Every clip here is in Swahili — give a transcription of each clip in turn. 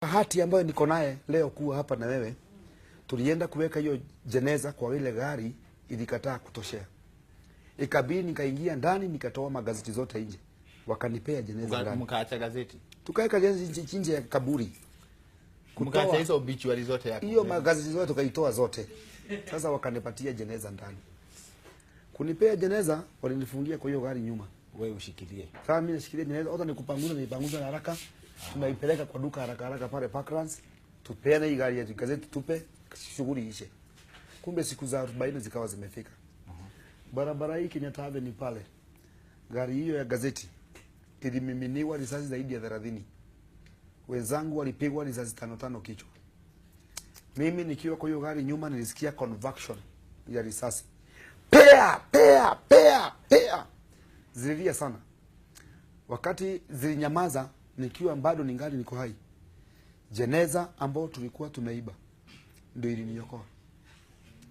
Bahati ambayo niko naye leo kuwa hapa na wewe, tulienda kuweka hiyo jeneza kwa ile gari, ilikataa kutoshea. Ikabidi nikaingia ndani nikatoa magazeti zote nje. Wakanipea jeneza ndani. Mkaacha gazeti. Tukaweka gazeti nje ya kaburi. Mkaacha hizo obituary zote yako. Hiyo magazeti zote tukaitoa zote. Sasa wakanipatia jeneza ndani. Kunipea jeneza, walinifungia kwa hiyo gari nyuma. Wewe ushikilie. Sasa mimi nashikilia jeneza, hata nipanguza haraka. Tunaipeleka kwa duka haraka pale Parklands, tupeane hii gari ya gazeti tupe, shughuli ishe. Kumbe siku za 40 zikawa zimefika. Barabara hii Kenyatta Avenue pale, gari hiyo ya gazeti ilimiminiwa risasi zaidi ya 30. Wenzangu walipigwa risasi 5 kichwa. Mimi nikiwa kwa hiyo gari nyuma nilisikia conviction ya risasi. Pea. Zililia sana. Wakati zilinyamaza, nikiwa bado ningali niko hai, jeneza ambao tulikuwa tumeiba ndio iliniokoa.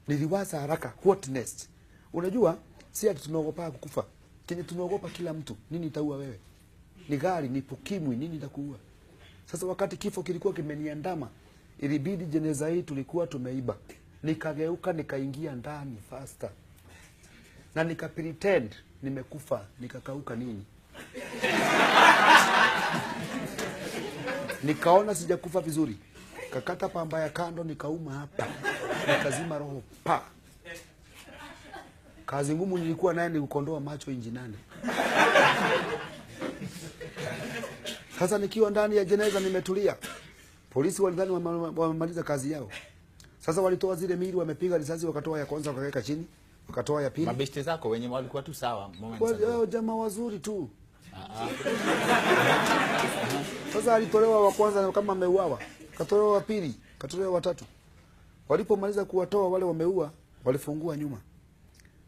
Niliwaza haraka, what next? Unajua si ati tunaogopa kukufa. Kenye tunaogopa kila mtu, nini itaua wewe? Ni gari, ni pokimwi, nini itakuua? Sasa wakati kifo kilikuwa kimeniandama, ilibidi jeneza hii tulikuwa tumeiba. Nikageuka nikaingia ndani faster. Na nika pretend nimekufa, nikakauka nini? Nikaona sijakufa vizuri. Kakata pamba ya kando nikauma hapa. Nikazima roho pa. Kazi ngumu nilikuwa naye ni kukondoa macho injinani. Sasa nikiwa ndani ya jeneza nimetulia. Polisi walidhani wamemaliza kazi yao. Sasa walitoa zile miili, wamepiga risasi, wakatoa ya kwanza wakaweka chini, wakatoa ya pili. Mabeshte zako wenye walikuwa tu sawa wao jamaa wazuri tu. Sasa alitolewa wa kwanza kama ameuawa, katolewa wa pili, katolewa wa tatu. Walipomaliza kuwatoa wale wameua, walifungua nyuma.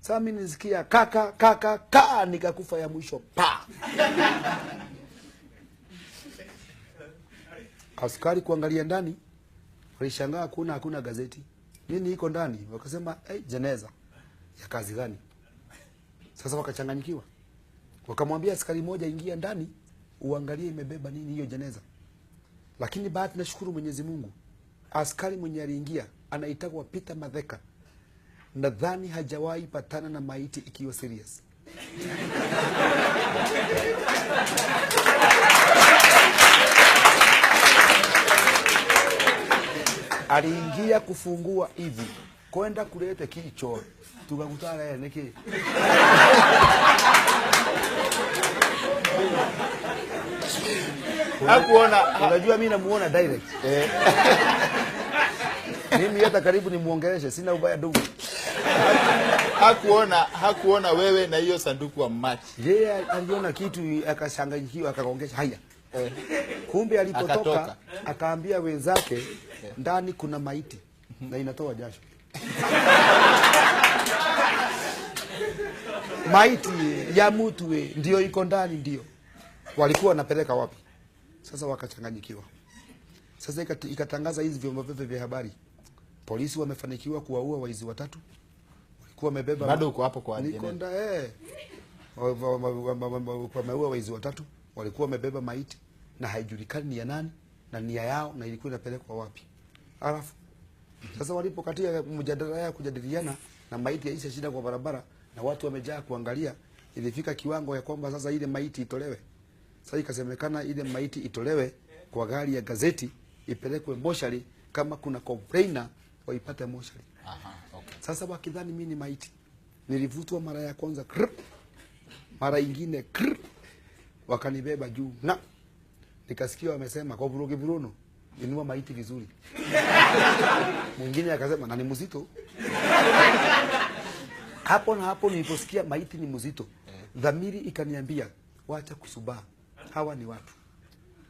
Sasa mimi nisikia kaka nikakufa ya mwisho pa. Askari kuangalia ndani, walishangaa hakuna gazeti. Nini iko ndani? Wakasema, jeneza ya kazi gani? Sasa wakachanganyikiwa. Wakamwambia askari moja, ingia ndani uangalie imebeba nini hiyo jeneza. Lakini bahati nashukuru Mwenyezi Mungu, askari mwenye aliingia anaitwa Peter Madheka. Nadhani hajawahi patana na maiti ikiwa serious. Aliingia kufungua hivi, kwenda kuleta kicho, tukakutana yeye niki. Hakuona, unajua mimi namuona direct. Mimi hata karibu nimuongeleshe, sina ubaya ndugu. Hakuona wewe na hiyo sanduku wa machi. Yeye aliona kitu akashanganyikiwa, akaongesha haya. Kumbe alipotoka akaambia wenzake ndani kuna maiti na inatoa jasho. Maiti ya mtu ndio iko ndani ndio. Walikuwa wanapeleka wapi? Sasa wakachanganyikiwa. Sasa ikatangaza hizi vyombo vya habari, polisi wamefanikiwa kuwaua waizi 3. Walikuwa wamebeba, bado uko hapo kwa Nikonda wameua waizi 3. Walikuwa wamebeba maiti na haijulikani ni ya nani na nia yao na ilikuwa inapelekwa wapi. Alafu sasa walipokatia mjadala ya kujadiliana na maiti yaisha shida kwa barabara na watu wamejaa kuangalia, ilifika kiwango ya kwamba sasa ile maiti itolewe. Sasa ikasemekana ile maiti itolewe kwa gari ya gazeti, ipelekwe moshari, kama kuna complainer waipate moshari. Okay. Sasa wakidhani mimi ni maiti. Nilivutwa mara ya kwanza, mara ingine, wakanibeba juu na nikasikia wamesema kwa Bruno, inua maiti vizuri. Mwingine akasema na ni mzito. Hapo niliposikia maiti ni mzito, dhamiri ikaniambia wacha kusubaa. Hawa ni watu.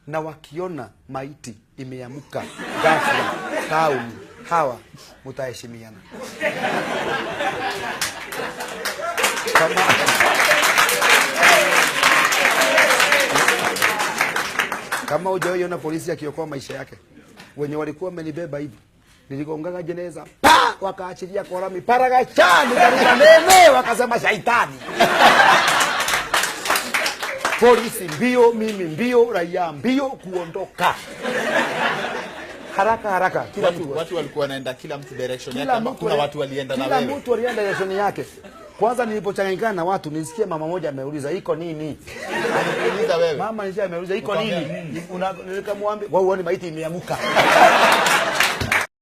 Na wakiona maiti imeamuka ghafla town, hawa mtaheshimiana. Kama hujaona polisi akiokoa maisha yake. Wenye walikuwa wamenibeba hivi, niligonga jeneza, wakaachilia korami paragachani karibu nene, wakasema shaitani. Polisi mbio, mimi mbio, raia mbio kuondoka. haraka kila mtu. Watu walikuwa wanaenda kila mtu direction yake, Kila ama mtu kuna watu walienda na kila wewe? mtu alienda direction yake. Kwanza nilipochanganyikana na watu nisikie mama moja ameuliza iko nini? Alikuuliza wewe? Mama nisikia ameuliza iko Ukamwambia nini? Nikamwambia wewe uone maiti imeamuka.